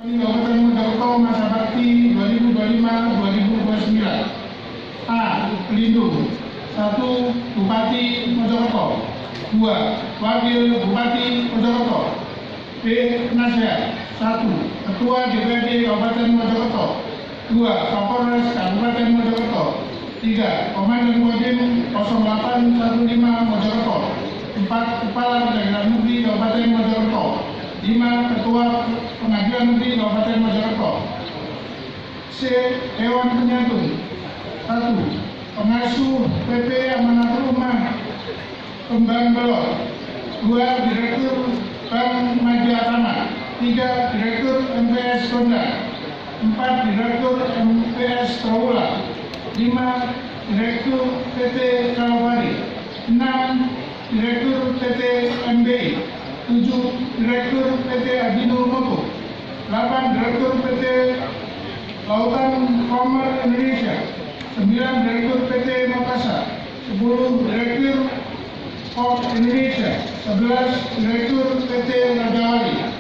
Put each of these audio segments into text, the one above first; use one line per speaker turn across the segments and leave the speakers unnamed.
Kabupaten Mojokerto masa bakti 2025-2029. A. Pelindung. 1. Bupati Mojokerto. 2. Wakil Bupati Mojokerto. B. Penasehat. 1. Ketua DPRD Kabupaten Mojokerto. 2. Kapolres Kabupaten Mojokerto. 3. Komandan Kodim 0815 Mojokerto. 4. Kepala Pengadilan Negeri Kabupaten Mojokerto. 5. Ketua Pengadilan Negeri Kabupaten Mojokerto. C. Dewan Penyantun. 1. Pengasuh PP Amanat Rumah Kembang Belor. 2. Direktur Bank Majiatama. 3. Direktur MPS Gondang. 4. Direktur MPS Trawulan. 5. Direktur PT Kalvari. 6. Direktur PT MBI. 7. Direktur PT Adino Moto. 8. Direktur PT Lautan Komar Indonesia. 9. Direktur PT Makassar. 10. Direktur Port Indonesia. 11. Direktur PT Rajawali.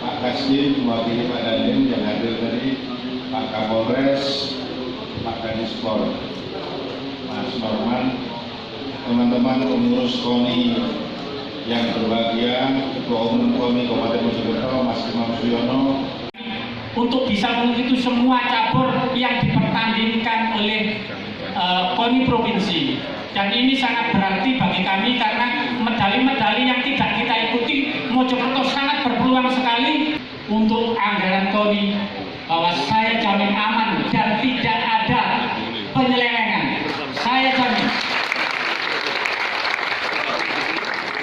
Pak Kasdim, mewakili Pak Dandim yang hadir tadi, Pak Kapolres, Pak Kadispor, Mas Norman, teman-teman pengurus KONI yang berbahagia, Ketua Umum KONI Kabupaten Mojokerto, Mas Imam Suyono,
untuk bisa mengikuti semua cabur yang dipertandingkan oleh KONI Provinsi. Dan ini sangat berarti bagi kami karena medali-medali yang tidak kita ikuti, Mojokerto sangat berpeluang sekali untuk anggaran KONI, bahwa saya jamin aman dan tidak ada penyelewengan. Saya jamin.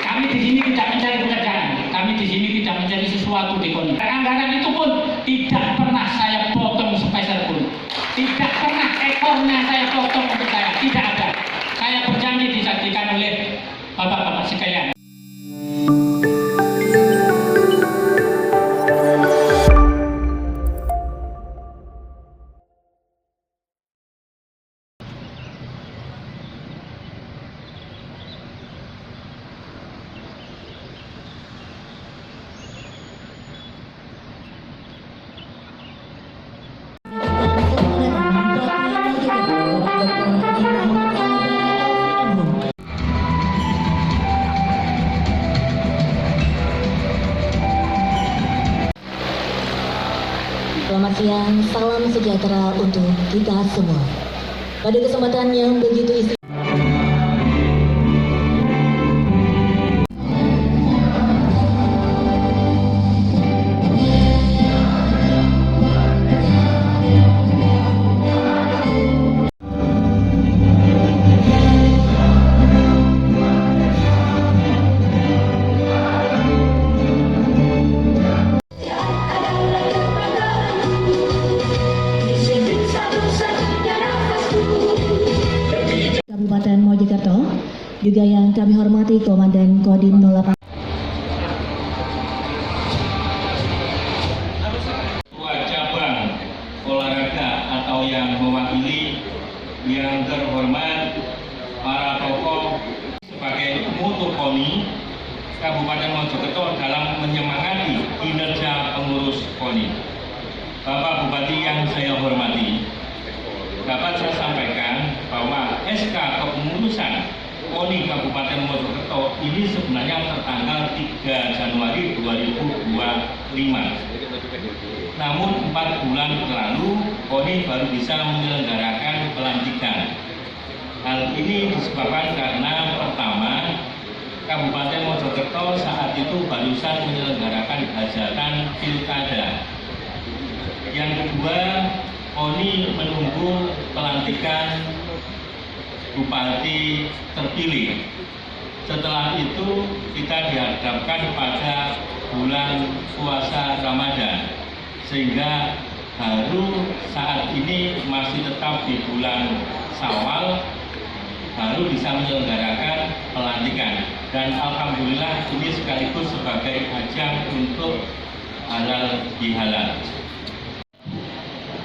Kami di sini tidak mencari pekerjaan, kami di sini tidak mencari sesuatu di KONI. Anggaran itu pun tidak pernah saya potong sepeser pun, tidak pernah ekornya saya potong untuk saya, tidak ada. Saya berjanji disaksikan oleh bapak-bapak sekalian.
Selamat siang, salam sejahtera untuk kita semua. Pada kesempatan yang begitu istimewa, Kabupaten Mojokerto, juga yang kami hormati Komandan Kodim 08.
Ketua cabang olahraga atau yang mewakili, yang terhormat para tokoh sebagai mutu KONI Kabupaten Mojokerto dalam menyemangati kinerja pengurus KONI. Bapak Bupati yang saya hormati, dapat saya sampaikan bahwa SK kepengurusan KONI Kabupaten Mojokerto ini sebenarnya tertanggal 3 Januari 2025. Namun 4 bulan lalu KONI baru bisa menyelenggarakan pelantikan. Hal ini disebabkan karena pertama, Kabupaten Mojokerto saat itu barusan menyelenggarakan hajatan pilkada. Yang kedua, KONI menunggu pelantikan bupati terpilih. Setelah itu kita dihadapkan pada bulan puasa Ramadan, sehingga baru saat ini masih tetap di bulan Syawal baru bisa menyelenggarakan pelantikan. Dan alhamdulillah ini sekaligus sebagai ajang untuk halal bihalal.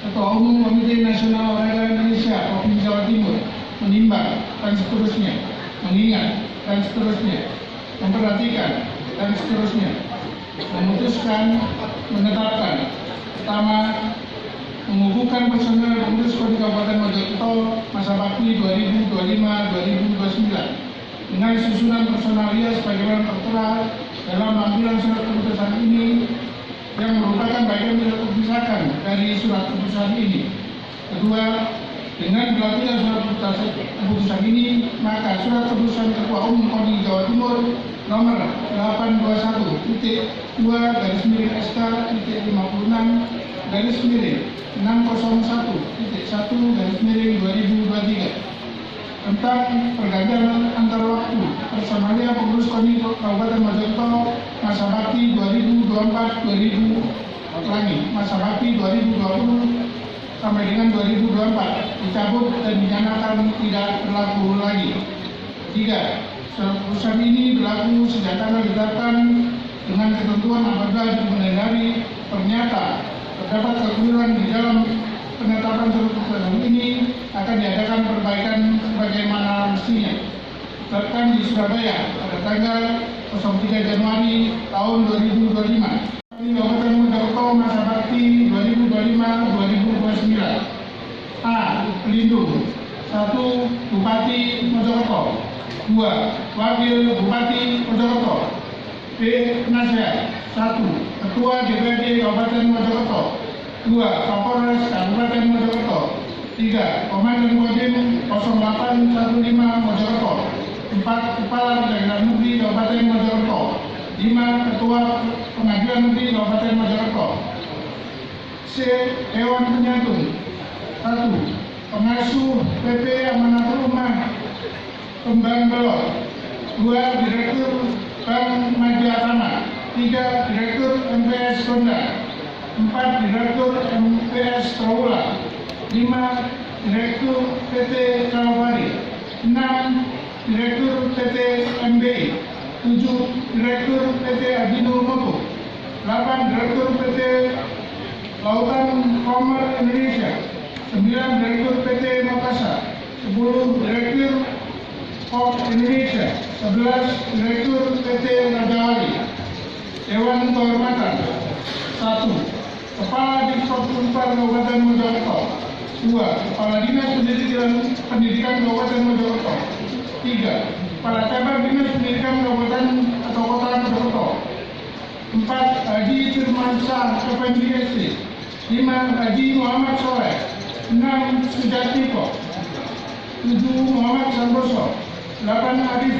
Ketua Umum Komite Nasional Olahraga Indonesia Provinsi Jawa Timur menimbang dan seterusnya, mengingat dan seterusnya, memperhatikan dan seterusnya, memutuskan menetapkan Pertama, mengukuhkan personel pengurus KONI Kabupaten Mojokerto masa bakti 2025-2029 dengan susunan personalia sebagaimana tertera dalam lampiran surat keputusan ini yang merupakan bagian tidak terpisahkan dari surat keputusan ini. Kedua, dengan berlakunya surat keputusan ini, maka surat keputusan Ketua Umum KONI Jawa Timur nomor 821-2-601.1-2023 tentang pergantian antar waktu personalia pengurus KONI Kabupaten Mojokerto masa bakti 2020 sampai dengan 2024 dicabut dan dinyatakan tidak berlaku lagi. 3. Surat keputusan ini berlaku sejak tanggal ditetapkan dengan ketentuan apabila mengendari ternyata terdapat kekeliruan di dalam penetapan surat keputusan ini akan diadakan perbaikan sebagaimana mestinya. Ditetapkan di Surabaya pada tanggal 03 Januari tahun 2025. Kabupaten Mojokerto masa bakti 2025-2029. A. Pelindung. 1. Bupati Mojokerto. 2. Wakil Bupati Mojokerto. B. Penasihat. 1. Ketua DPRD Kabupaten Mojokerto. 2. Kapolres Kabupaten Mojokerto. 3. Komandan Kodim 0815 Mojokerto. 4. Kepala Daerah Negeri Kabupaten Mojokerto. 5. Ketua Pengadilan Negeri Kabupaten Mojokerto. C. Dewan Penyantun. 1. Pengasuh PP Amanat Rumah Kembang Belor. 2. Direktur Bank Majiatama. 3. Direktur MPS Gonda. 4. Direktur MPS Trawula. 5. Direktur PT Kalvari. 6. Direktur PT MBI. 7. Direktur PT Adinur Moto. 8. Direktur PT Lautan Komar Indonesia. 9. Direktur PT Makassar. 10. Direktur Port Indonesia. 11. Direktur PT Rajawali. Dewan Kehormatan. 1. Kepala Disperinspektorat Kabupaten Mojokerto. 2. Kepala Dinas Pendidikan Kabupaten Mojokerto. 3. Kepala Cabang Dinas Pendidikan Kabupaten atau Kota Mojokerto. 4. Haji Firmansyah Effendi SC. 5. Haji Muhammad Soleh. 6. Sujatmiko. 7. Muhammad Santoso. 8. Arif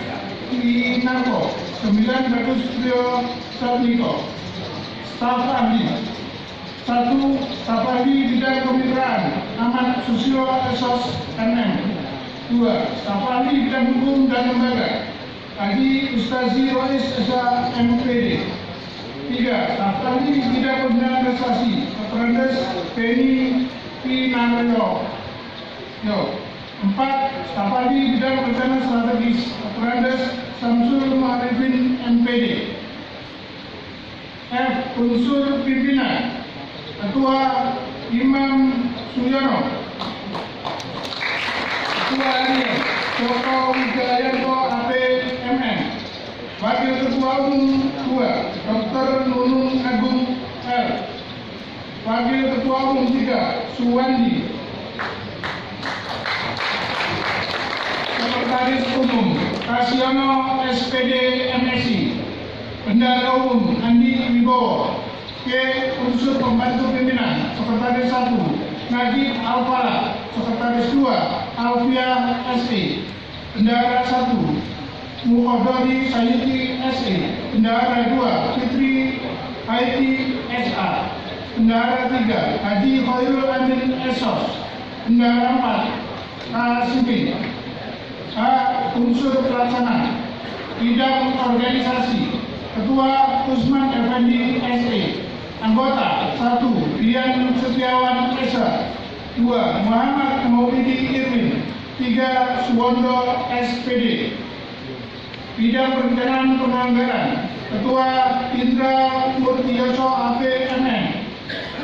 Inarko. 9. Bagus Trio Satmiko. Staf ahli. 1. Staf ahli bidang kemitraan Ahmad Susilo Esos MM. 2. Staf ahli bidang hukum dan lembaga Haji Ustazi Rois Esa MPD. 3. Staf ahli bidang pembinaan prestasi Aprendes Penny Pinaryo. 4. Staf ahli bidang rencana strategis Aprendes Samsul Marifin MPD. F. Unsur pimpinan Ketua Imam Suyono. Ketua Harian Joko Wijayanto APMN. Wakil Ketua Umum 2. Dr. Nunung Agung R. Wakil Ketua Umum 3. Suwandi. Sekretaris Umum Kasiono SPD MSI. Bendahara Umum Andi Wibowo. K. Unsur pembantu pimpinan Sekretaris 1 Najib Alfala. Sekretaris 2 Alfia SE. Bendahara 1 Mukodori Sayuti SE. Bendahara 2 Fitri Haiti SA. Bendahara 3 Haji Khairul Amin Esos. Bendahara 4 Kasimi. H. Unsur pelaksana bidang organisasi Ketua Usman Effendi SE. Anggota 1. Dian Setiawan Esa. 2. Muhammad Maulidi Irwin. 3. Suwondo SPD. Bidang Perencanaan Penganggaran Ketua Indra Murtiyoso APMN.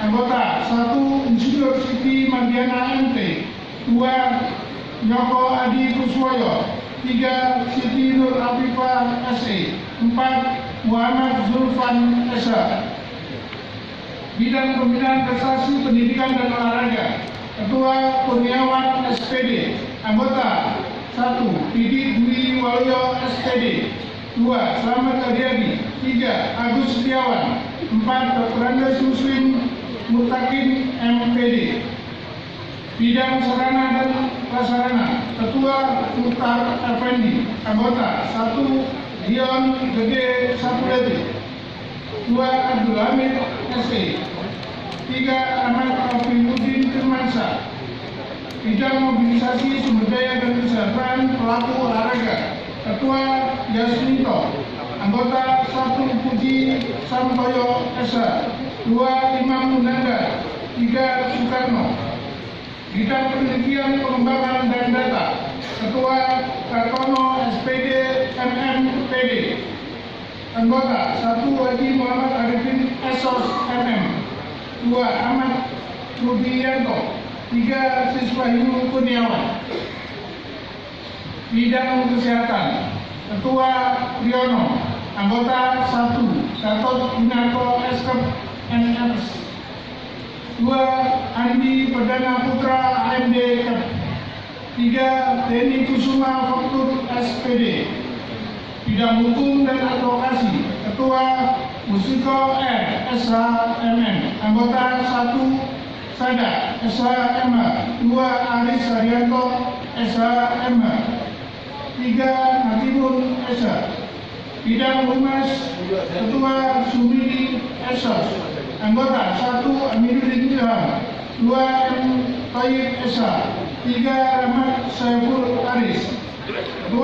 Anggota 1. Insinyur Siti Mardiana MT. 2. Nyoko Adi Kuswoyo. 3. Siti Nur Afifah SE. 4. Muhammad Zulfan Esa. Bidang Pembinaan Prestasi Pendidikan dan Olahraga, Ketua Kurniawan SPD. Anggota 1. Didi Dwi Waluyo SPD. 2. Slamet Adiadi. 3. Agus Setiawan. 4. Dr. Andes Muslim Mutakin MPD. Bidang Sarana dan Prasarana, Ketua Mukhtar Effendi. Anggota 1. Dion Gede Sapuleti. 2. Abdul Hamid SE. 3. Ahmad Afifuddin Firmansyah. Bidang Mobilisasi Sumber Daya dan Kesejahteraan Pelaku Olahraga, Ketua Yasminto. Anggota 1. Puji Santoyo Esa. 2. Imam Munanda. 3. Soekarno. Bidang Penelitian Pengembangan dan Data, Ketua Kartono SPD MMPD. Anggota 1. Haji Muhammad Arifin Esos MM. 2. Ahmad Rudianto. 3. Siswa Hindu Kurniawan. Bidang Kesehatan, Ketua Riono. Anggota 1. Gatot Winarko Eskep NS. 2. Andi Perdana Putra AMD Kep. 3. Denny Kusuma Faktur SPD. Bidang Hukum dan Advokasi, Ketua Musiko R SHMN. Anggota 1. Sada SHMH. 2. Aris Haryanto SHMH. 3. Natibun SH. Bidang Humas, Ketua Sumidi Esos. Anggota 1. Amiruddin Ilham. 2. M. Tayyib SH. 3. Rahmat Saiful Aris. 2.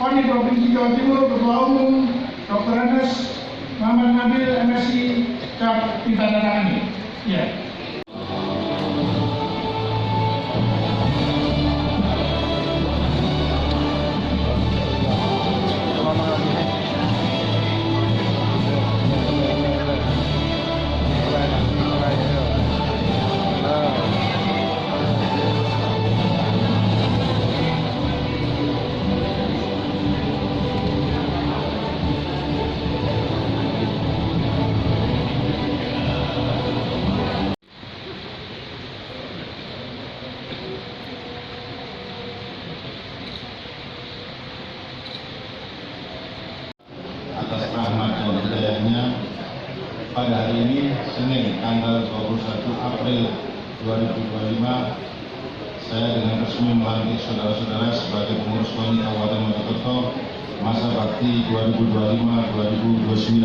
KONI Provinsi Jawa Timur, Ketua Umum Dr. Andes Muhammad Nabil MSI Cap ditandatangani. Ya.
Atas rahmat dan hidayahnya, pada hari ini Senin tanggal 21 April 2025, saya dengan resmi melantik saudara-saudara sebagai pengurus KONI Kabupaten Mojokerto masa bakti 2025-2029.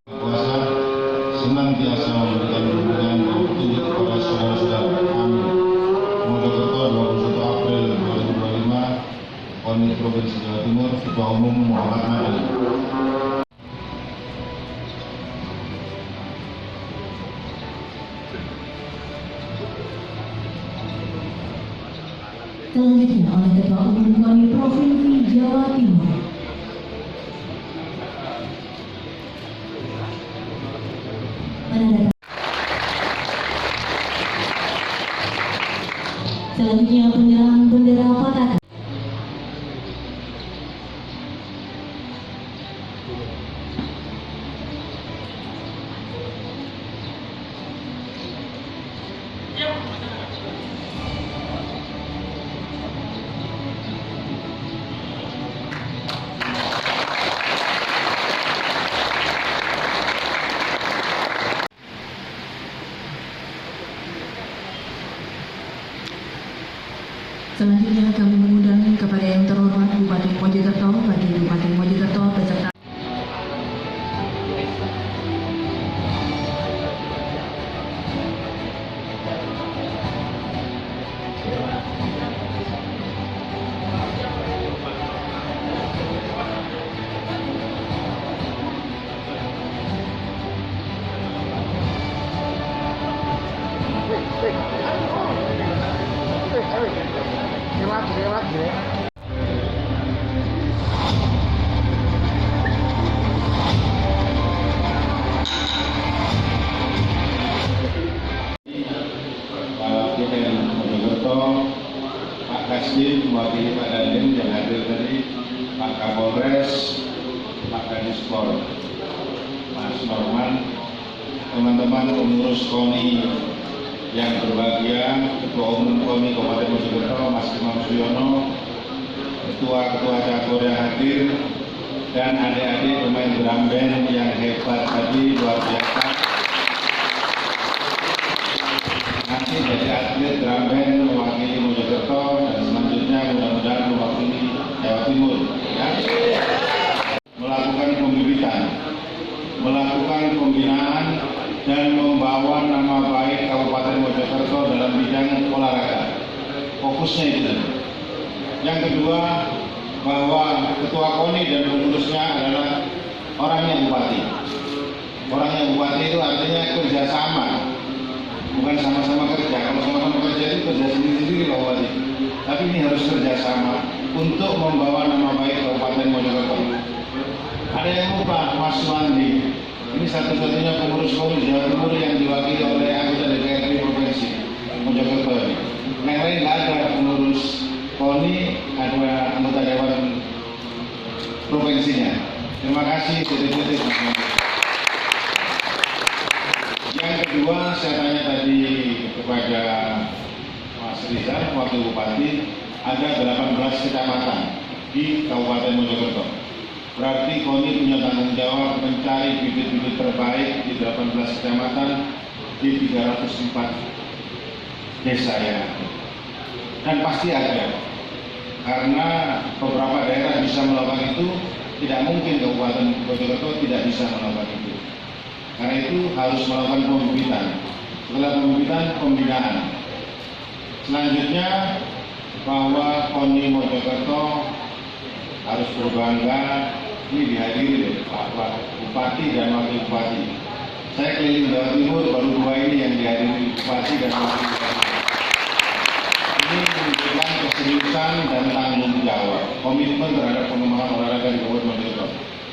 Kuasa senantiasa memberikan bimbingan dan petunjuk kepada saudara-saudara kami. Mojokerto 21 April 2025, KONI Provinsi Jawa Timur, Ketua Umum Muhammad Nabil.
Selanjutnya oleh Ketua Umum KONI Provinsi Jawa Timur. Selanjutnya penyerahan bendera patakan. Selanjutnya kami mengundang kepada yang terhormat Bupati Mojokerto, bagi Bupati Mojokerto beserta
Pak Kasdim mewakili Pak Dandim yang hadir tadi, Pak Kapolres, Pak Kadispor, Mas Norman. teman-teman pengurus KONI yang berbahagia, Ketua Umum KONI Kabupaten Mojokerto Mas Imam Suyono, ketua-ketua cabur yang hadir, dan adik-adik pemain drum band yang hebat tadi, luar biasa. Nanti jadi atlet drum band mewakili Mojokerto dan selanjutnya mudah-mudahan mewakili Jawa Timur. Ya. Melakukan pembibitan, melakukan pembinaan, dan membawa nama baik Kabupaten Mojokerto dalam bidang olahraga. Fokusnya itu. Yang kedua, bahwa Ketua KONI dan pengurusnya adalah orangnya bupati. Orangnya bupati itu artinya kerjasama, bukan sama-sama kerja. Kalau sama-sama kerja itu kerja sendiri-sendiri Pak Bupati. Tapi ini harus kerjasama untuk membawa nama baik Kabupaten Mojokerto. Ada yang lupa, Mas Wandi. Ini satu-satunya pengurus KONI Jawa Timur yang diwakili oleh anggota DPRD Provinsi Mojokerto ini. Yang lain nggak ada pengurus KONI, ada anggota Dewan Provinsinya. Terima kasih. Yang kedua, saya tanya tadi kepada Mas Rizal, Wakil Bupati, ada 18 kecamatan di Kabupaten Mojokerto. Berarti KONI punya tanggung jawab mencari bibit-bibit terbaik di 18 kecamatan di 304 desa yang ada. Dan pasti ada, karena beberapa daerah bisa melakukan itu, tidak mungkin Kabupaten Mojokerto tidak bisa melakukan itu. Karena itu harus melakukan pembibitan. Setelah pembibitan, pembinaan. Selanjutnya, bahwa KONI Mojokerto harus berbangga, ini dihadiri oleh Pak Bupati dan Wakil Bupati. Saya keliling Jawa Timur, baru 2 ini yang dihadiri Bupati dan Wakil Bupati. Ini menunjukkan keseriusan dan tanggung jawab, komitmen terhadap pengembangan olahraga di Kabupaten Mojokerto.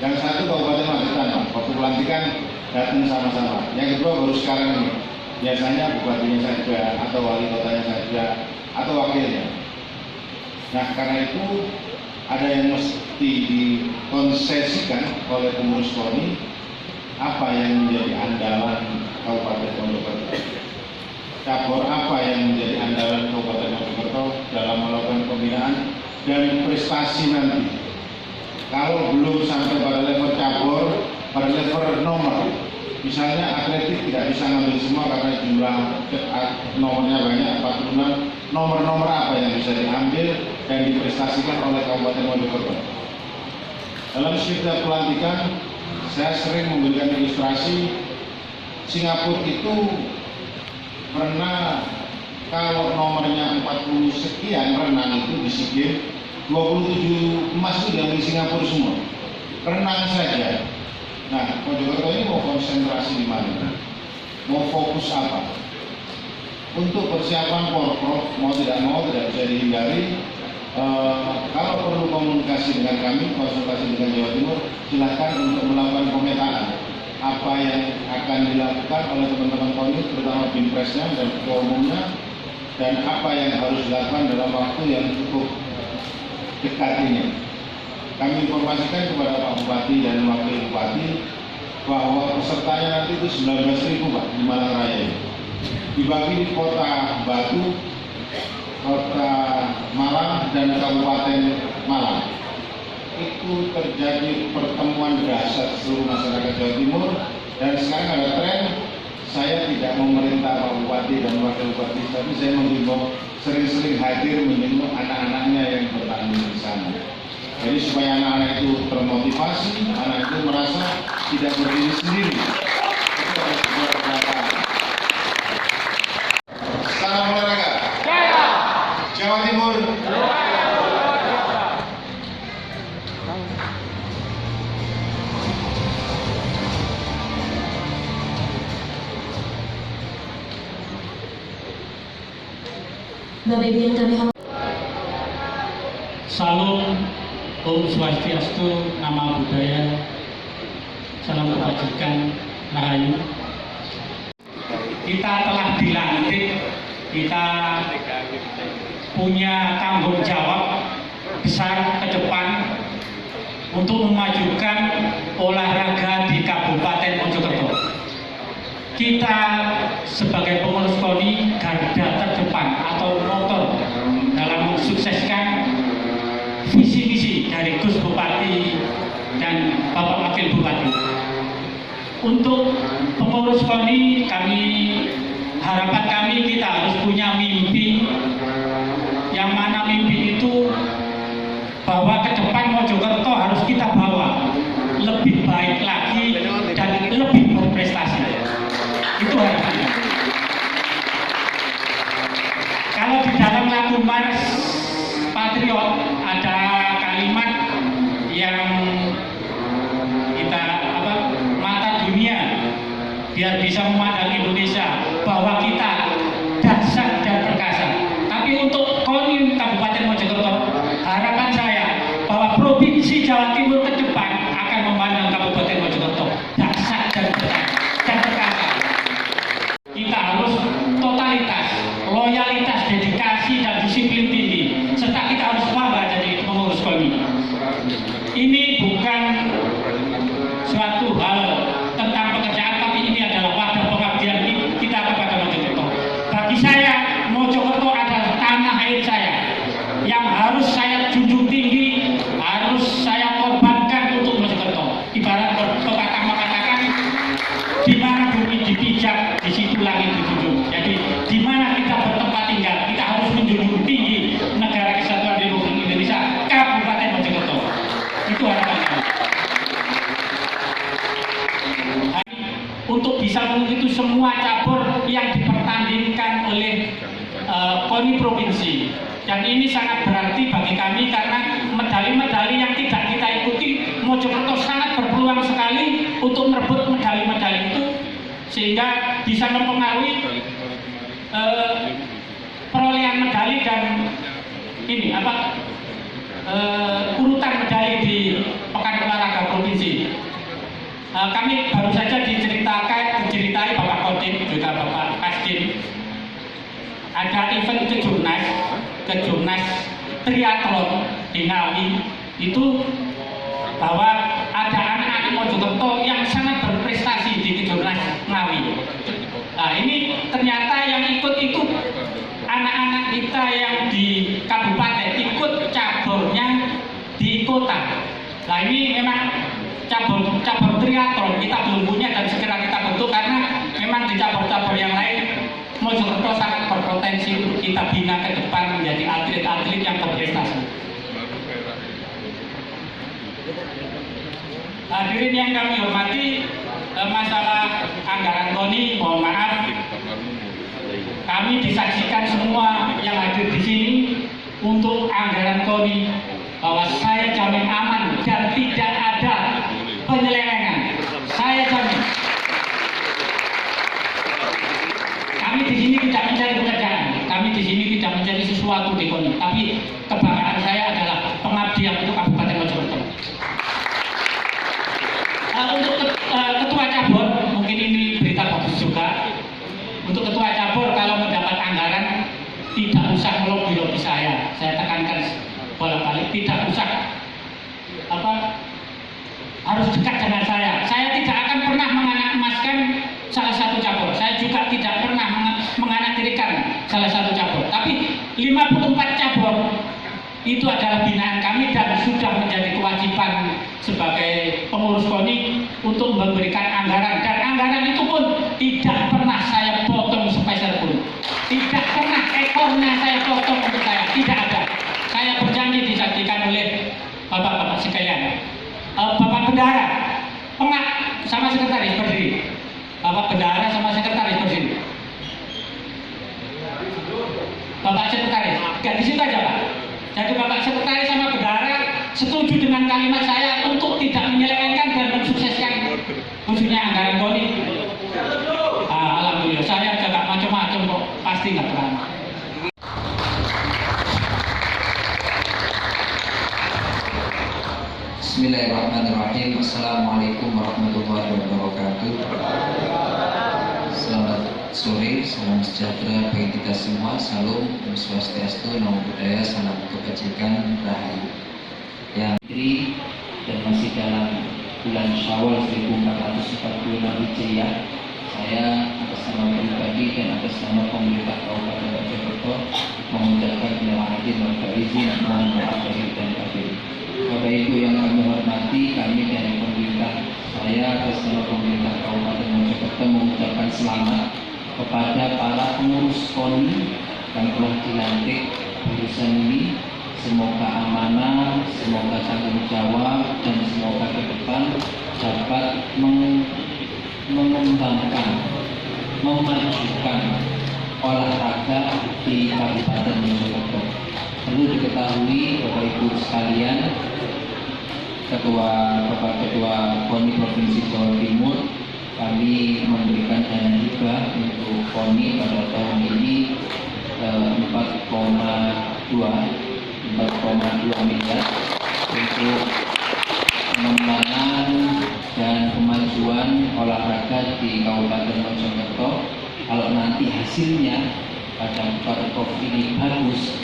Yang satu Kabupaten Magetan, waktu pelantikan datang sama-sama. Yang kedua baru sekarang ini, biasanya bupatinya saja, atau wali kotanya saja, atau wakilnya. Nah, karena itu ada yang mesti dikonsesikan oleh pengurus KONI, apa yang menjadi andalan Kabupaten Mojokerto. Cabur apa yang menjadi andalan Kabupaten Mojokerto dalam melakukan pembinaan dan prestasi nanti. Kalau belum sampai pada level cabur, pada level nomor, misalnya atletik tidak bisa ngambil semua karena jumlah nomornya banyak, 46. Nomor-nomor apa yang bisa diambil dan diprestasikan oleh Kabupaten Mojokerto. Dalam setiap pelantikan, saya sering memberikan ilustrasi, Singapura itu pernah kalau nomornya 40 sekian renang itu di SEA Games, 27 emas itu diambil Singapura semua. Renang saja. Nah, Mojokerto ini mau konsentrasi di mana? Mau fokus apa? Untuk persiapan Porprov, mau tidak bisa dihindari. Kalau perlu komunikasi dengan kami, konsultasi dengan Jawa Timur, silahkan untuk melakukan pemetaan apa yang akan dilakukan oleh teman-teman KONI, terutama Binpresnya dan Ketua Umumnya, dan apa yang harus dilakukan dalam waktu yang cukup dekat ini. Kami informasikan kepada Pak Bupati dan Wakil Bupati bahwa pesertanya nanti itu 19.000 Pak di Malang Raya. Dibagi di Kota Batu, Kota Malang, dan Kabupaten Malang. Itu terjadi pertemuan dahsyat seluruh masyarakat Jawa Timur, dan sekarang ada tren, saya tidak memerintah Pak Bupati dan Wakil Bupati, tapi saya menghimbau sering-sering hadir menjenguk anak-anaknya yang bertanding di sana. Jadi supaya anak-anak itu termotivasi, anak itu merasa tidak berdiri sendiri. Itu harus dibuat kenyataan. Salam olahraga. Jawa Timur.
Bapak Ibu yang kami hormati.
Salam, Om Swastiastu, Nama Budaya, Salam Kebajikan, Rahayu. Kita telah dilantik, kita punya tanggung jawab besar ke depan untuk memajukan olahraga di Kabupaten Mojokerto. kita sebagai pengurus KONI garda terdepan atau motor dalam mensukseskan visi misi dari Gus Bupati dan Bapak Wakil Bupati. Untuk pengurus KONI, harapan kami kita harus punya mimpi, yang mana mimpi itu bahwa ke depan Mojokerto harus kita bawa lebih baik lagi dan lebih berprestasi. Itu harapannya. Kalau di dalam lagu Mars Patriot ada kalimat yang kita mata dunia biar bisa memandang Indonesia bahwa kita dahsyat dan perkasa. Tapi untuk KONI Kabupaten Mojokerto, harapan saya bahwa Provinsi Jawa Timur ke depan akan memandang Kabupaten Mojokerto dahsyat dan perkasa. Kita harus totalitas, loyalitas, dedikasi dan disiplin tinggi, serta kita harus bangga jadi pengurus KONI. Ini bukan suatu hal tentang pekerjaan, tapi ini adalah wadah pengabdian kita kepada Mojokerto. Bagi saya, Mojokerto adalah tanah air saya yang harus saya junjung tinggi, harus saya korbankan untuk Mojokerto. Ibarat pepatah mengatakan, di mana bumi dipijak, di situ langit dijunjung. Jadi, di mana kita bertempat tinggal, kita harus menjunjung tinggi negara kesatuan Republik Indonesia, Kabupaten Mojokerto. Itu harapan kami. Untuk bisa mengikuti semua cabur yang dipertandingkan oleh KONI provinsi, dan ini sangat berarti bagi kami karena medali-medali yang tidak kita ikuti, Mojokerto sangat berpeluang sekali untuk merebut medali-medali itu, sehingga bisa mempengaruhi perolehan medali dan ini urutan medali di Pekan Olahraga Provinsi. Kami baru saja diceritai Bapak Kodim juga Bapak Kasdim, ada event kejurnas triathlon di Ngawi, itu bahwa ada anak-anak Mojokerto yang sangat berprestasi di kejurnas Ngawi. Nah, ini ternyata yang ikut itu anak-anak kita yang di kabupaten, ikut caburnya di kota. Nah, ini memang cabur triathlon kita belum punya dan segera kita bentuk, karena memang di cabur-cabur yang lain Mojokerto sangat berpotensi untuk kita bina ke depan menjadi atlet-atlet yang berprestasi. Hadirin yang kami hormati, masalah anggaran KONI, mohon maaf, kami disaksikan semua yang hadir di sini untuk anggaran KONI bahwa saya jamin aman dan tidak ada penyelewengan. Saya jamin. Kami di sini tidak mencari pekerjaan, kami di sini tidak mencari sesuatu di KONI, tapi kebanggaan saya adalah pengabdian untuk Kabupaten Mojokerto. Untuk ketua cabur, mungkin ini berita bagus juga. Untuk ketua cabur, kalau mendapat anggaran tidak usah melobi-lobi saya tekankan bolak-balik, tidak usah harus dekat dengan saya. Saya tidak akan pernah menganak emaskan salah satu cabur. Saya juga tidak pernah menganaktirikan salah satu cabur. Tapi 54 cabur itu adalah binaan kami dan sudah menjadi kewajiban sebagai pengurus KONI untuk memberikan anggaran, dan anggaran itu pun tidak pernah saya potong sepeser pun. Tidak pernah ekornya saya potong untuk saya, tidak ada. Saya berjanji disaksikan oleh bapak-bapak sekalian. Bapak Bendahara, sama sekretaris berdiri. Bapak Bendahara sama sekretaris berdiri. Bapak sekretaris, di situ aja Pak. Jadi Bapak sekretaris sama Bendahara setuju dengan kalimat saya untuk tidak menyelewengkan dan mensukseskan khususnya anggaran KONI. Alhamdulillah, saya agak macam-macam kok, pasti nggak terang.
Bismillahirrahmanirrahim. Assalamualaikum warahmatullahi wabarakatuh. Selamat sore, salam sejahtera bagi kita semua. Salam, Om Swastiastu, Namo Buddhaya, salam kebajikan, rahayu. Yang diri dan masih dalam bulan Syawal 1446 Hijriah, saya atas nama pribadi dan atas nama pemerintah Kabupaten Mojokerto mengucapkan minal aidin wal faizin, mohon maaf lahir dan batin. Bapak Ibu yang kami hormati, kami dari pemerintah, saya atas nama pemerintah Kabupaten Mojokerto mengucapkan selamat kepada para pengurus KONI yang telah dilantik urusan ini. Semoga amanah, semoga tanggung jawab, dan semoga ke depan dapat mengembangkan, memajukan olahraga di Kabupaten Mojokerto. Perlu diketahui Bapak Ibu sekalian, Bapak Ketua KONI Provinsi Jawa Timur, kami memberikan dana hibah untuk KONI pada tahun ini 4,2 miliar untuk pengembangan dan kemajuan olahraga di Kabupaten Mojokerto. Kalau nanti hasilnya pada Pemkab ini bagus,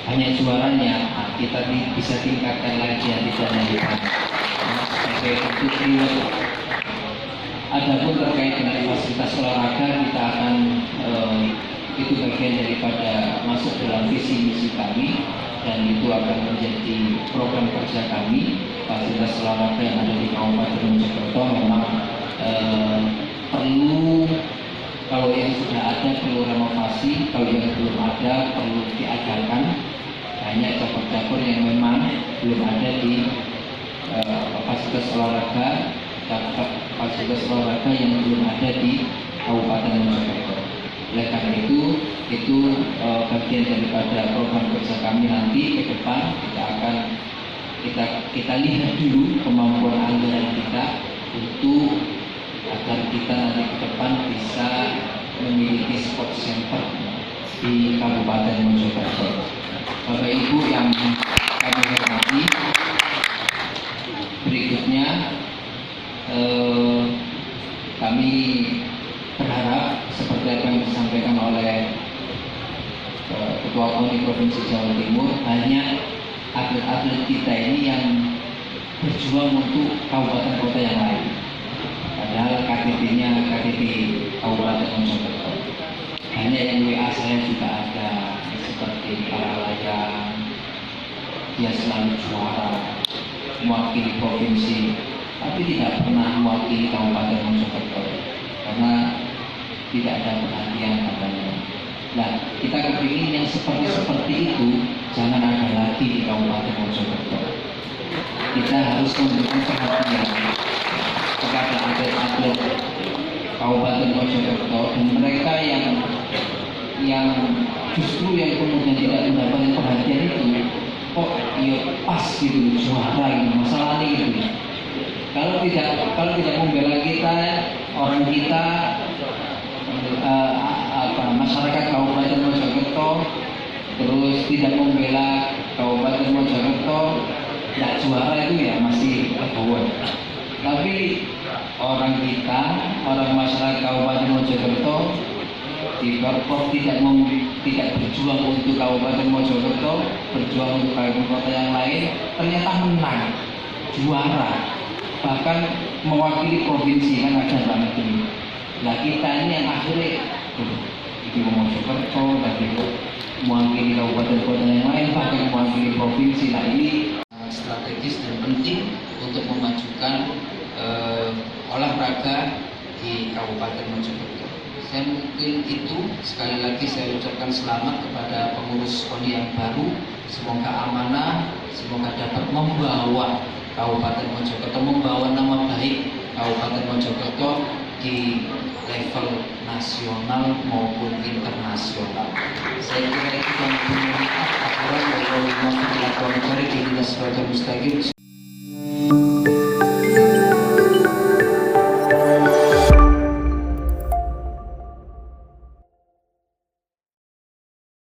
banyak juaranya, kita bisa tingkatkan lagi yang dana hibah sebagai bentuk reward. Adapun terkait dengan fasilitas olahraga, kita akan itu bagian daripada masuk dalam visi misi kami, dan itu akan menjadi program kerja kami. Fasilitas olahraga yang ada di Kabupaten Mojokerto memang perlu, kalau yang sudah ada perlu renovasi, kalau yang belum ada perlu diadakan. Banyak cabur-cabur yang memang belum ada di fasilitas olahraga yang belum ada di Kabupaten Mojokerto. Oleh karena itu bagian daripada program kerja kami nanti ke depan. Kita lihat dulu kemampuan anggaran kita untuk agar kita nanti ke depan bisa memiliki sport center di Kabupaten Mojokerto. Bapak Ibu yang kami hormati, berikutnya kami berharap seperti apa yang disampaikan oleh Ketua KONI Provinsi Jawa Timur, banyak atlet-atlet kita ini yang berjuang untuk kabupaten kota yang lain. Padahal KTP-nya KTP Kabupaten Mojokerto. Banyak yang WA saya juga ada, seperti para layang, dia selalu juara, mewakili provinsi, tapi tidak pernah mewakili Kabupaten Mojokerto karena tidak ada perhatian katanya. Nah, kita kepingin yang seperti itu jangan ada lagi di Kabupaten Mojokerto. Kita harus memberikan perhatian kepada atlet-atlet Kabupaten Mojokerto, dan mereka yang justru yang kemudian tidak mendapatkan perhatian itu, kok ya pas gitu juara gitu, masalahnya gitu. Kalau tidak membela kita, orang kita, masyarakat Kabupaten Mojokerto, terus tidak membela Kabupaten Mojokerto, tidak juara itu ya masih legowo. Tapi orang kita, orang masyarakat Kabupaten Mojokerto, di Pemprov tidak berjuang untuk Kabupaten Mojokerto, berjuang untuk kabupaten kota yang lain, ternyata menang, juara, bahkan mewakili provinsi, kan ada banget ini. Nah kita ini yang akhirnya di Mojokerto, tapi mewakili kabupaten kota yang lain, bahkan mewakili provinsi. Nah ini strategis dan penting untuk memajukan olahraga di Kabupaten Mojokerto. Saya mungkin itu, sekali lagi saya ucapkan selamat kepada pengurus KONI yang baru. Semoga amanah, semoga dapat membawa Kabupaten Mojokerto, membawa nama baik Kabupaten Mojokerto di level nasional maupun internasional. Saya kira itu yang bermanfaat aturan dari Maulid Maulid Dinas Mustaqim.